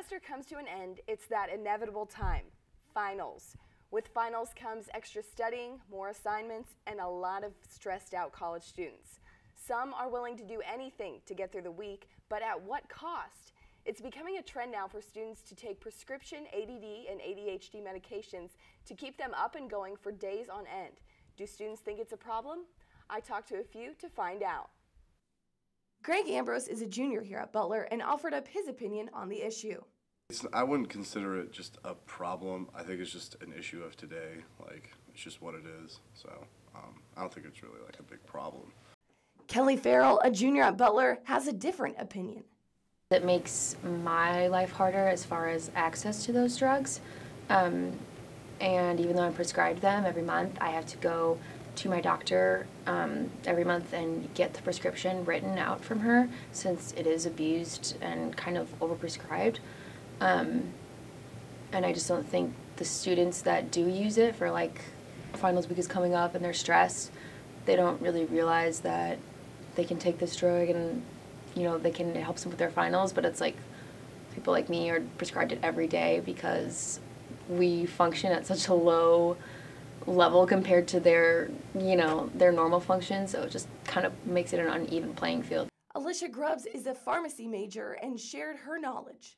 semester comes to an end, it's that inevitable time, finals. With finals comes extra studying, more assignments, and a lot of stressed out college students. Some are willing to do anything to get through the week, but at what cost? It's becoming a trend now for students to take prescription ADD and ADHD medications to keep them up and going for days on end. Do students think it's a problem? I talked to a few to find out. Greg Ambrose is a junior here at Butler and offered up his opinion on the issue. I wouldn't consider it just a problem. I think it's just an issue of today. Like, it's just what it is. So I don't think it's really like a big problem. Kelly Farrell, a junior at Butler, has a different opinion. It makes my life harder as far as access to those drugs. And even though I'm prescribed them every month, I have to go to my doctor every month and get the prescription written out from her, since it is abused and kind of overprescribed. And I just don't think the students that do use it for, like, finals week is coming up and they're stressed, they don't really realize that they can take this drug and, you know, it helps them with their finals. But it's like people like me are prescribed it every day because we function at such a low level compared to their, their normal function. So it just kind of makes it an uneven playing field. Alicia Grubbs is a pharmacy major and shared her knowledge.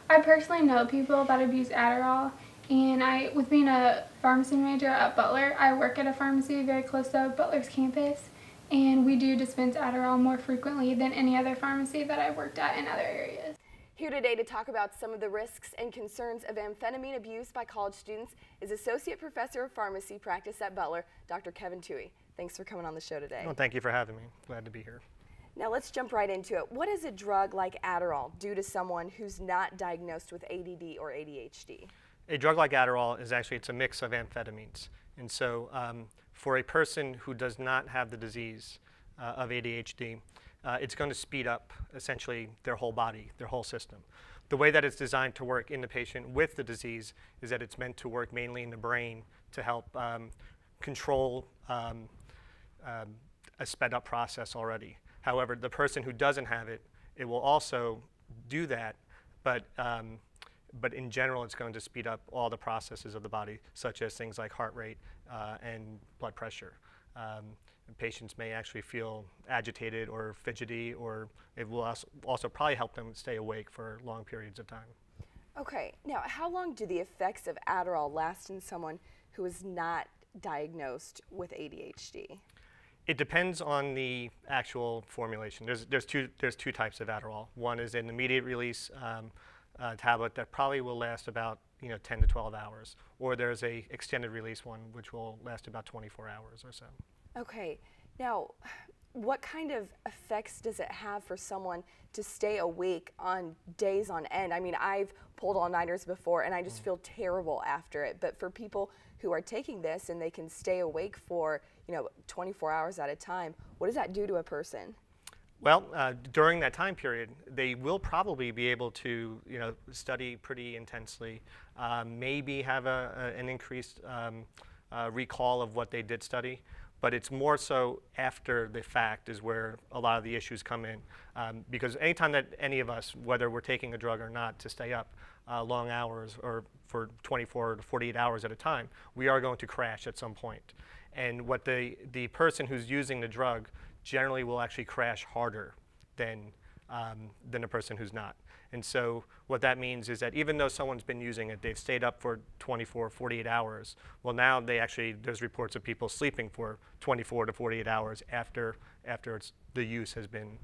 I personally know people that abuse Adderall, and with being a pharmacy major at Butler, I work at a pharmacy very close to Butler's campus, and we do dispense Adderall more frequently than any other pharmacy that I've worked at in other areas. Here today to talk about some of the risks and concerns of amphetamine abuse by college students is Associate Professor of Pharmacy Practice at Butler, Dr. Kevin Toohey. Thanks for coming on the show today. Well, thank you for having me. Glad to be here. Now let's jump right into it. What does a drug like Adderall do to someone who's not diagnosed with ADD or ADHD? A drug like Adderall it's a mix of amphetamines. And so for a person who does not have the disease of ADHD, it's going to speed up essentially their whole body, their whole system. The way that it's designed to work in the patient with the disease is that it's meant to work mainly in the brain to help control a sped up process already. However, the person who doesn't have it, it will also do that, but in general, it's going to speed up all the processes of the body, such as things like heart rate and blood pressure. Patients may actually feel agitated or fidgety, or it will also probably help them stay awake for long periods of time. Okay, now how long do the effects of Adderall last in someone who is not diagnosed with ADHD? It depends on the actual formulation. There's two types of Adderall. One is an immediate release tablet that probably will last about 10 to 12 hours, or there's a extended release one which will last about 24 hours or so. Okay, now what kind of effects does it have for someone to stay awake on days on end? I mean, I've pulled all-nighters before and I just feel terrible after it, but for people who are taking this and they can stay awake for 24 hours at a time, what does that do to a person? Well, during that time period, they will probably be able to study pretty intensely, maybe have an increased recall of what they did study. But it's more so after the fact is where a lot of the issues come in. Because anytime that any of us, whether we're taking a drug or not, to stay up long hours or for 24 to 48 hours at a time, we are going to crash at some point. And what the person who's using the drug generally will actually crash harder than a person who's not. And so what that means is that even though someone's been using it, they've stayed up for 24, 48 hours, well now there's reports of people sleeping for 24 to 48 hours after the use has been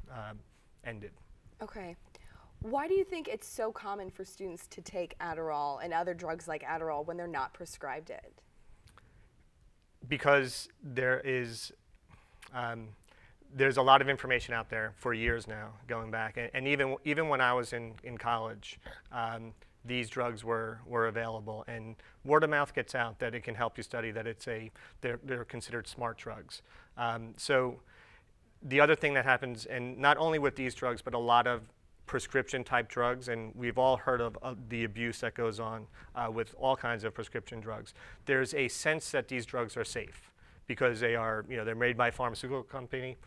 ended. Okay. Why do you think it's so common for students to take Adderall and other drugs like Adderall when they're not prescribed it? Because there's a lot of information out there for years now, going back, and even when I was in college, these drugs were available, and word of mouth gets out that it can help you study, that they're considered smart drugs. So the other thing that happens, and not only with these drugs, but a lot of prescription type drugs, and we've all heard of the abuse that goes on with all kinds of prescription drugs. There's a sense that these drugs are safe because they're made by a pharmaceutical company,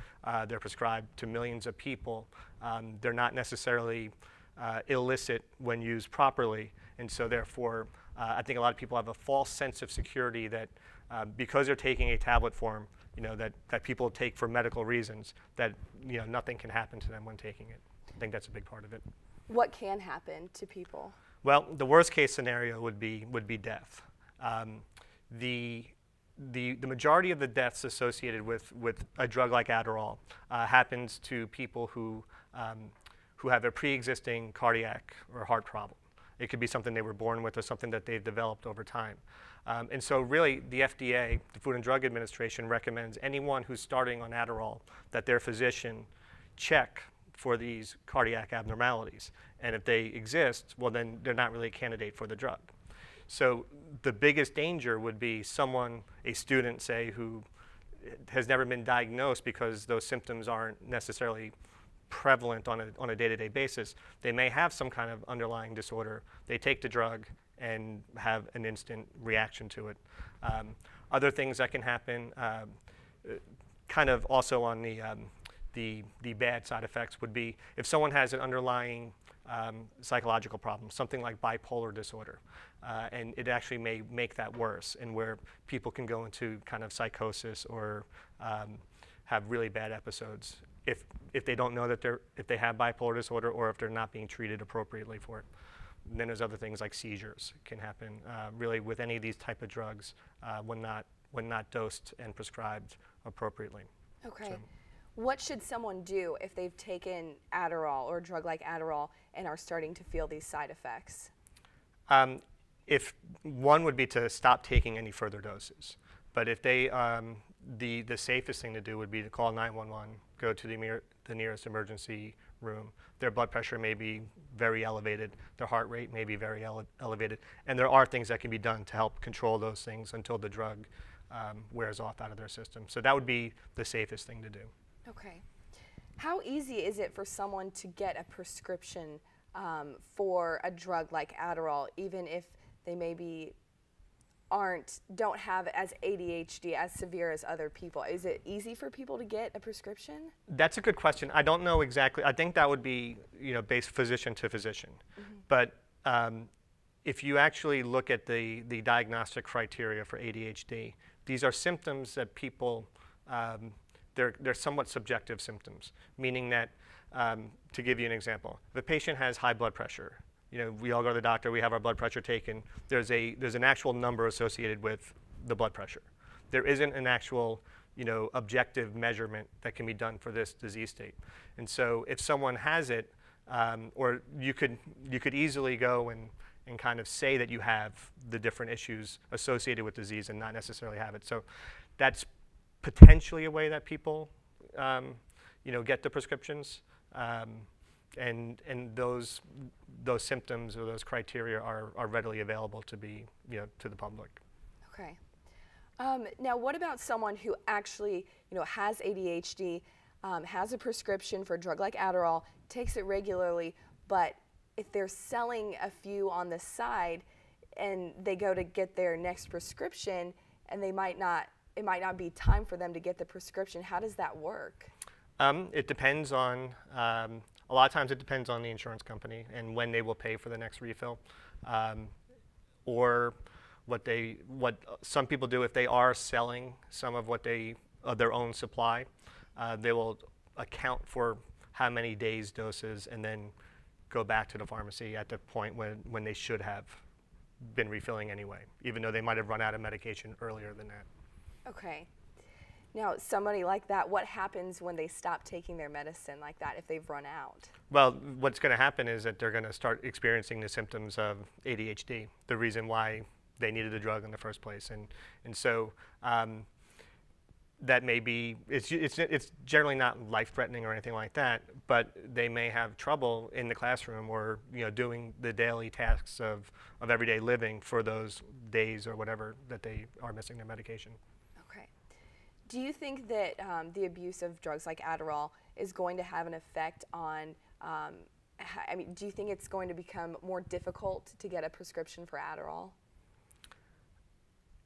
they're prescribed to millions of people. They're not necessarily illicit when used properly. And so therefore, I think a lot of people have a false sense of security that because they're taking a tablet form, that people take for medical reasons, that nothing can happen to them when taking it. I think that's a big part of it. What can happen to people? Well, the worst case scenario would be death. The majority of the deaths associated with a drug like Adderall happens to people who have a pre-existing cardiac or heart problem. It could be something they were born with or something that they've developed over time. And so really the FDA, the Food and Drug Administration, recommends anyone who's starting on Adderall that their physician check for these cardiac abnormalities. And if they exist, well then they're not really a candidate for the drug. So the biggest danger would be someone, a student say, who has never been diagnosed because those symptoms aren't necessarily prevalent on a day-to-day basis. They may have some kind of underlying disorder. They take the drug and have an instant reaction to it. Other things that can happen, kind of also on the bad side effects, would be if someone has an underlying psychological problem, something like bipolar disorder, and it actually may make that worse, and where people can go into kind of psychosis or have really bad episodes if they don't know that if they have bipolar disorder or if they're not being treated appropriately for it. And then there's other things like seizures can happen really with any of these type of drugs when not dosed and prescribed appropriately. Okay. So, what should someone do if they've taken Adderall or a drug like Adderall and are starting to feel these side effects? If one would be to stop taking any further doses, but if they, the safest thing to do would be to call 911, go to the nearest emergency room. Their blood pressure may be very elevated, their heart rate may be very elevated, and there are things that can be done to help control those things until the drug wears off out of their system. So that would be the safest thing to do. Okay. How easy is it for someone to get a prescription for a drug like Adderall, even if they maybe don't have as ADHD as severe as other people? Is it easy for people to get a prescription? That's a good question. I don't know exactly. I think that would be based physician to physician. Mm-hmm. But if you actually look at the diagnostic criteria for ADHD, these are symptoms that people they're somewhat subjective symptoms, meaning that to give you an example, if a patient has high blood pressure, we all go to the doctor, we have our blood pressure taken, there's an actual number associated with the blood pressure. There isn't an actual, objective measurement that can be done for this disease state. And so if someone has it, or you could easily go and kind of say that you have the different issues associated with disease and not necessarily have it. So that's potentially a way that people, get the prescriptions. And those symptoms or those criteria are readily available to be to the public. Okay. Now, what about someone who actually has ADHD, has a prescription for a drug like Adderall, takes it regularly, but if they're selling a few on the side and they go to get their next prescription and it might not be time for them to get the prescription, how does that work? It depends on, a lot of times it depends on the insurance company and when they will pay for the next refill. Or what some people do, if they are selling some of their own supply, they will account for how many days doses and then go back to the pharmacy at the point when they should have been refilling anyway, even though they might have run out of medication earlier than that. Okay. Now, somebody like that, what happens when they stop taking their medicine like that if they've run out? Well, what's going to happen is that they're going to start experiencing the symptoms of ADHD, the reason why they needed the drug in the first place. And so that may be, it's generally not life-threatening or anything like that, but they may have trouble in the classroom or doing the daily tasks of everyday living for those days or whatever that they are missing their medication. Do you think that the abuse of drugs like Adderall is going to have an effect on, do you think it's going to become more difficult to get a prescription for Adderall?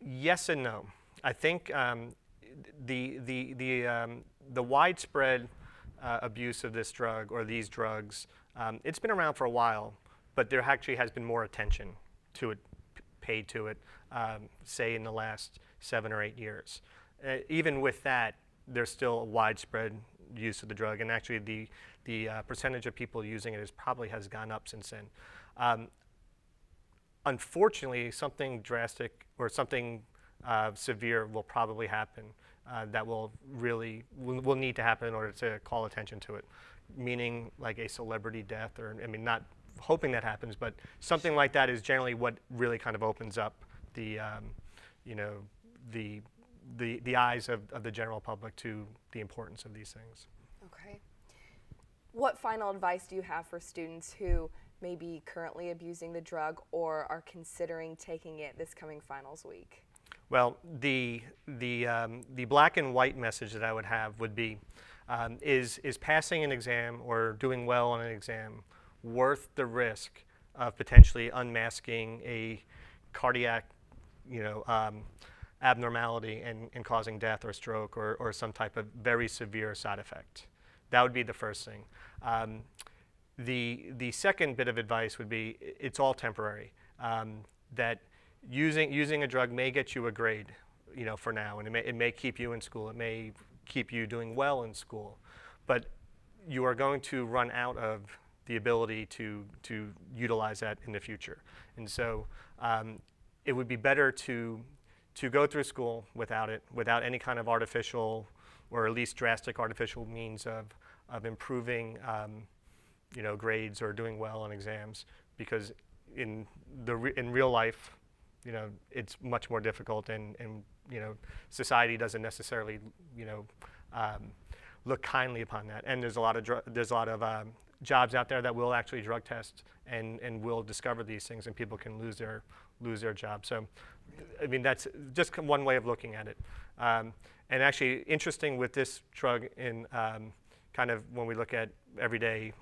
Yes and no. I think the widespread abuse of this drug or these drugs It's been around for a while, but there actually has been more attention to it, paid to it, say in the last 7 or 8 years. Even with that, there's still a widespread use of the drug, and actually the percentage of people using it probably has gone up since then. Unfortunately, something drastic or something severe will probably happen that will need to happen in order to call attention to it, meaning like a celebrity death, or I mean, not hoping that happens, but something like that is generally what really kind of opens up the the eyes of the general public to the importance of these things. Okay. What final advice do you have for students who may be currently abusing the drug or are considering taking it this coming finals week? Well, the black and white message that I would have would be, is passing an exam or doing well on an exam worth the risk of potentially unmasking a cardiac, abnormality and causing death or stroke or some type of very severe side effect? That would be the first thing. The second bit of advice would be it's all temporary. That using a drug may get you a grade, for now, and it may keep you in school. It may keep you doing well in school, but you are going to run out of the ability to utilize that in the future. And so it would be better to go through school without it, without any kind of artificial or at least drastic artificial means of improving grades or doing well on exams, because in real life, it's much more difficult, and society doesn't necessarily look kindly upon that. And there's a lot of jobs out there that will actually drug test and will discover these things, and people can lose their jobs. So, I mean, that's just one way of looking at it. And actually, interesting with this drug in kind of when we look at everyday,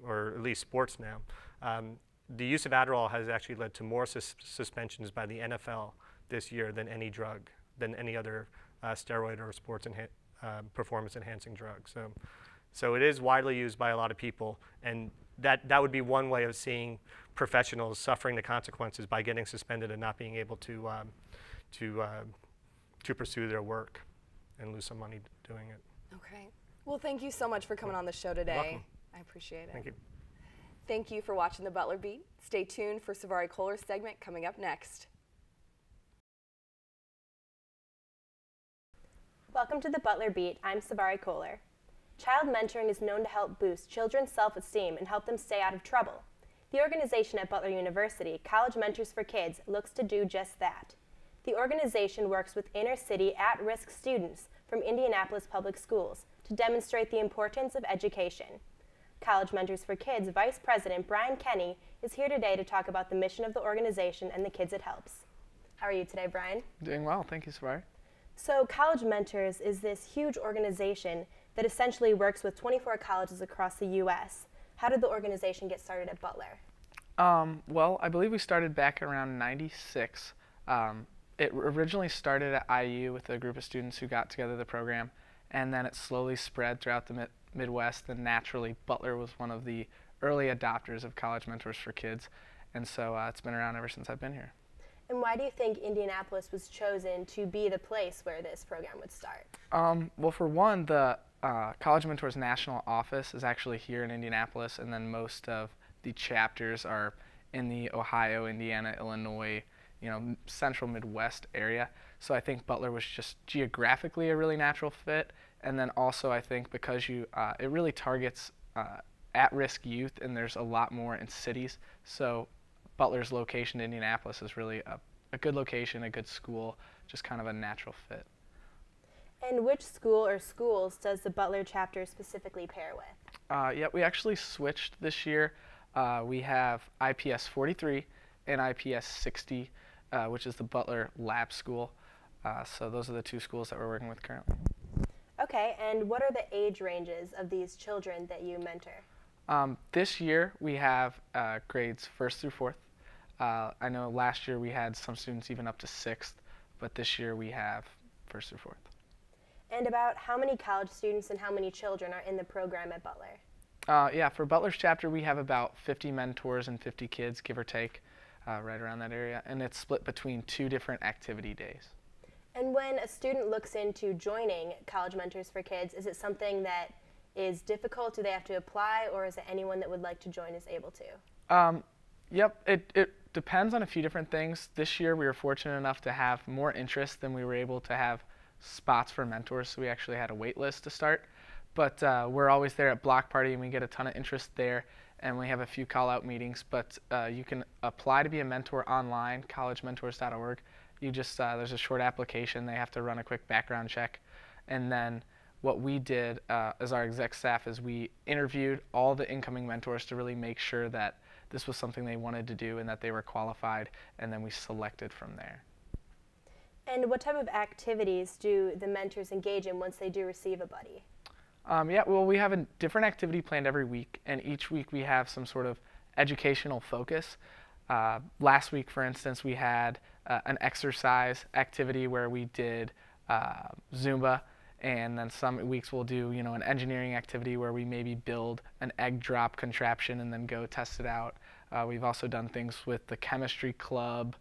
or at least sports now, the use of Adderall has actually led to more suspensions by the NFL this year than any drug, than any other steroid or sports performance-enhancing drug. So it is widely used by a lot of people, and that would be one way of seeing professionals suffering the consequences by getting suspended and not being able to pursue their work and lose some money doing it. Okay. Well, thank you so much for coming on the show today. You're welcome. I appreciate it. Thank you. Thank you for watching the Butler Beat. Stay tuned for Savari Kohler's segment coming up next. Welcome to the Butler Beat. I'm Savari Kohler. Child mentoring is known to help boost children's self-esteem and help them stay out of trouble. The organization at Butler University, College Mentors for Kids, looks to do just that. The organization works with inner-city at-risk students from Indianapolis Public Schools to demonstrate the importance of education. College Mentors for Kids Vice President Brian Kenny is here today to talk about the mission of the organization and the kids it helps. How are you today, Brian? Doing well, thank you, Savari. So College Mentors is this huge organization that essentially works with 24 colleges across the U.S. How did the organization get started at Butler? Well, I believe we started back around '96. It originally started at IU with a group of students who got together the program, and then it slowly spread throughout the Midwest, and naturally Butler was one of the early adopters of College Mentors for Kids, and so it's been around ever since I've been here. And why do you think Indianapolis was chosen to be the place where this program would start? Well, for one, the College Mentors National Office is actually here in Indianapolis, and then most of the chapters are in the Ohio, Indiana, Illinois, central Midwest area. So I think Butler was just geographically a really natural fit, and then also I think because it really targets at-risk youth, and there's a lot more in cities. So Butler's location in Indianapolis is really a good location, a good school, just kind of a natural fit. And which school or schools does the Butler chapter specifically pair with? Yeah, we actually switched this year. We have IPS 43 and IPS 60, which is the Butler Lab School. So those are the two schools that we're working with currently. Okay, and what are the age ranges of these children that you mentor? This year we have grades 1st through 4th. I know last year we had some students even up to 6th, but this year we have 1st through 4th. And about how many college students and how many children are in the program at Butler? Yeah, for Butler's chapter, we have about 50 mentors and 50 kids, give or take, right around that area, and it's split between 2 different activity days. And when a student looks into joining College Mentors for Kids, is it something that is difficult? Do they have to apply, or is it anyone that would like to join is able to? Yep, it depends on a few different things. This year we were fortunate enough to have more interest than we were able to have spots for mentors, so we actually had a wait list to start. But we're always there at block party, and we get a ton of interest there, and we have a few call-out meetings. But you can apply to be a mentor online, collegementors.org. You just there's a short application. They have to run a quick background check, and then what we did as our exec staff is we interviewed all the incoming mentors to really make sure that this was something they wanted to do and that they were qualified, and then we selected from there. And what type of activities do the mentors engage in once they do receive a buddy? Yeah, well, we have a different activity planned every week, and each week we have some sort of educational focus. Last week, for instance, we had an exercise activity where we did Zumba, and then some weeks we'll do, an engineering activity where we maybe build an egg drop contraption and then go test it out. We've also done things with the chemistry club.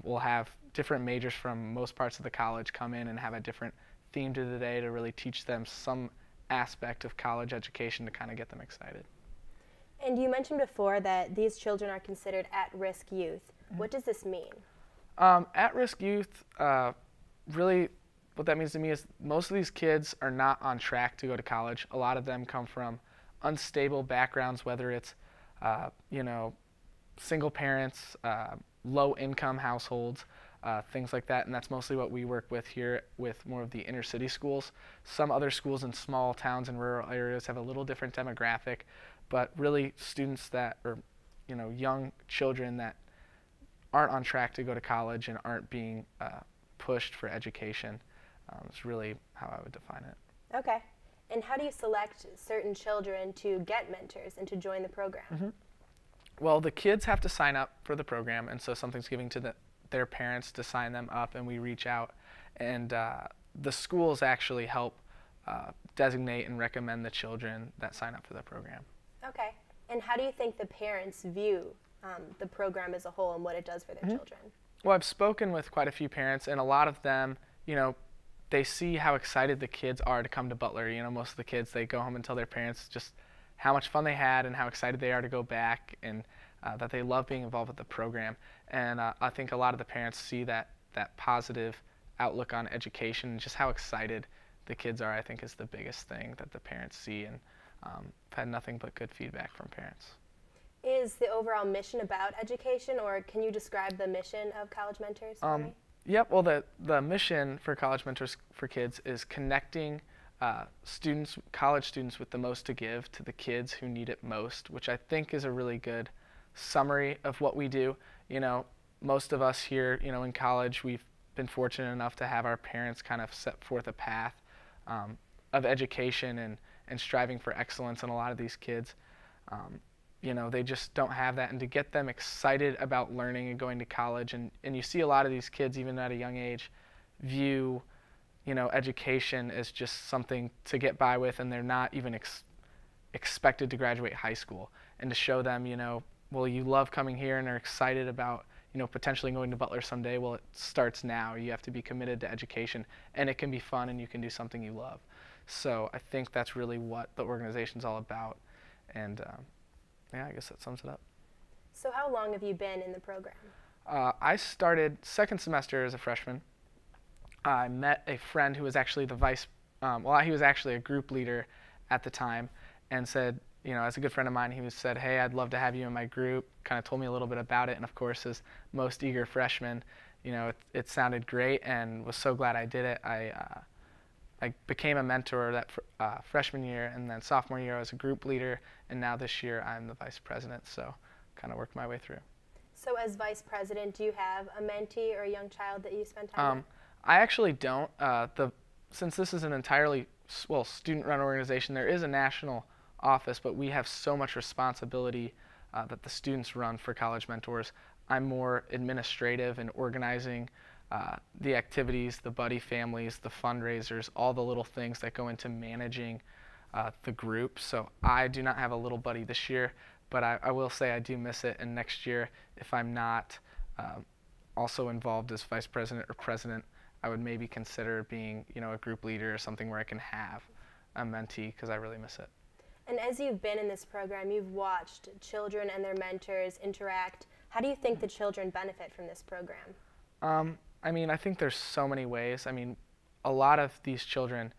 We'll have different majors from most parts of the college come in and have a different theme to the day to really teach them some aspect of college education to kind of get them excited. And you mentioned before that these children are considered at-risk youth. What does this mean? At-risk youth, really what that means to me is most of these kids are not on track to go to college. A lot of them come from unstable backgrounds, whether it's, single parents, low-income households, things like that, and that's mostly what we work with here with more of the inner city schools. Some other schools in small towns and rural areas have a little different demographic, but really students that are, young children that aren't on track to go to college and aren't being pushed for education is really how I would define it. Okay. And how do you select certain children to get mentors and to join the program? Mm-hmm. Well, the kids have to sign up for the program, and so something's given to their parents to sign them up, and we reach out. And the schools actually help designate and recommend the children that sign up for the program. Okay. And how do you think the parents view the program as a whole and what it does for their children? Well, I've spoken with quite a few parents, and a lot of them, they see how excited the kids are to come to Butler. Most of the kids, they go home and tell their parents just how much fun they had and how excited they are to go back, and that they love being involved with the program. And I think a lot of the parents see that positive outlook on education and just how excited the kids are, I think, is the biggest thing that the parents see, and I've had nothing but good feedback from parents. Is the overall mission about education, or can you describe the mission of College Mentors for me? Yep, well, the mission for College Mentors for Kids is connecting college students with the most to give to the kids who need it most, which I think is a really good summary of what we do. Most of us here, in college, we've been fortunate enough to have our parents kind of set forth a path of education and striving for excellence, and a lot of these kids, they just don't have that. And to get them excited about learning and going to college, and you see a lot of these kids, even at a young age, view education as just something to get by with, and they're not even expected to graduate high school. And to show them, well, you love coming here and are excited about, potentially going to Butler someday. Well, it starts now. You have to be committed to education, and it can be fun, and you can do something you love. So I think that's really what the organization's all about. And I guess that sums it up. So how long have you been in the program? I started second semester as a freshman. I met a friend who was actually he was actually a group leader at the time, and said, as a good friend of mine, he said, hey, I'd love to have you in my group, kind of told me a little bit about it, and of course, as most eager freshmen, it sounded great, and was so glad I did it. I became a mentor that freshman year, and then sophomore year I was a group leader, and now this year I'm the vice president, so kind of worked my way through. So as vice president, do you have a mentee or a young child that you spend time with? I actually don't. Since this is an entirely student-run organization, there is a national office, but we have so much responsibility that the students run for College Mentors. I'm more administrative and organizing the activities, the buddy families, the fundraisers, all the little things that go into managing the group. So I do not have a little buddy this year, but I will say I do miss it. And next year, if I'm not also involved as vice president or president, I would maybe consider being, a group leader or something where I can have a mentee, because I really miss it. And as you've been in this program, you've watched children and their mentors interact. How do you think the children benefit from this program? I think there's so many ways. A lot of these children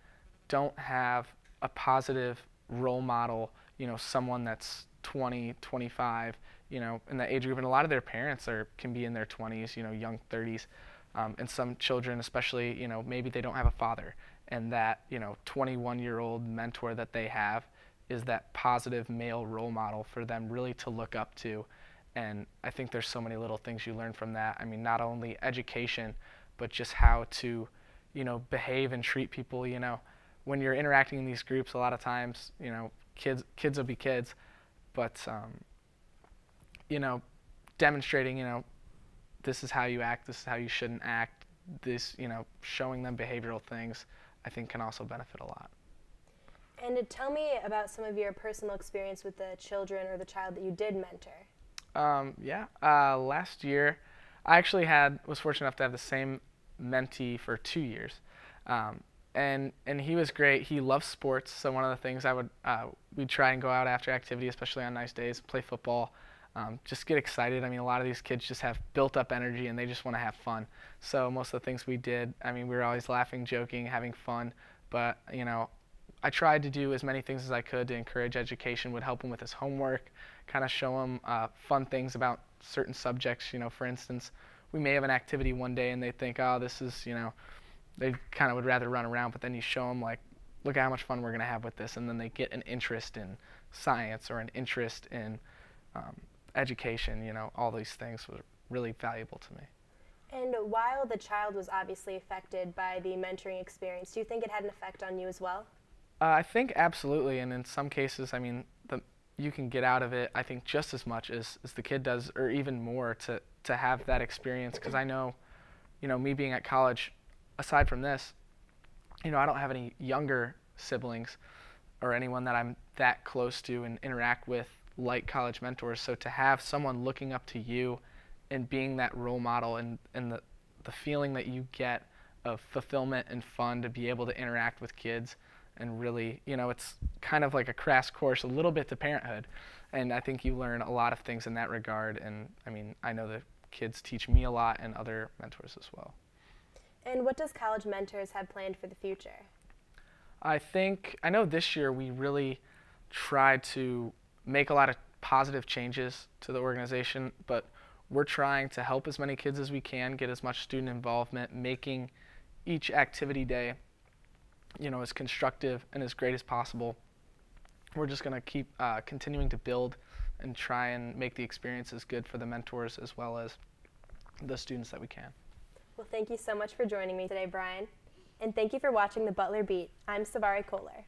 don't have a positive role model, someone that's 20, 25, in that age group. And a lot of their parents can be in their 20s, young 30s. And some children, especially, maybe they don't have a father. And that, 21-year-old mentor that they have is that positive male role model for them really to look up to. And I think there's so many little things you learn from that. Not only education, but just how to, behave and treat people. When you're interacting in these groups, a lot of times, kids will be kids, but, demonstrating, this is how you act, this is how you shouldn't act, this, showing them behavioral things, I think can also benefit a lot. And tell me about some of your personal experience with the children or the child that you did mentor. Last year, I actually was fortunate enough to have the same mentee for 2 years. And he was great. He loves sports, so one of the things we'd try and go out after activity, especially on nice days, play football, just get excited. A lot of these kids just have built up energy and they just want to have fun. So most of the things we did, we were always laughing, joking, having fun, but, I tried to do as many things as I could to encourage education, would help him with his homework, kind of show him fun things about certain subjects. For instance, we may have an activity one day and they think, oh, this is, they kind of would rather run around, but then you show them, like, look at how much fun we're going to have with this, and then they get an interest in science or an interest in education. All these things were really valuable to me. And while the child was obviously affected by the mentoring experience, do you think it had an effect on you as well? I think absolutely, and in some cases, you can get out of it, I think, just as much as the kid does, or even more, to have that experience. Because I know, me being at college, aside from this, I don't have any younger siblings or anyone that I'm that close to and interact with like college mentors. So to have someone looking up to you and being that role model, and the feeling that you get of fulfillment and fun to be able to interact with kids, and really, it's kind of like a crash course a little bit to parenthood. And I think you learn a lot of things in that regard. And I know the kids teach me a lot, and other mentors as well. And what does College Mentors have planned for the future? I know this year we really tried to make a lot of positive changes to the organization, but we're trying to help as many kids as we can, get as much student involvement, making each activity day as constructive and as great as possible. We're just going to keep continuing to build and try and make the experience as good for the mentors as well as the students that we can. Well, thank you so much for joining me today, Brian. And thank you for watching the Butler Beat. I'm Sabari Kohler.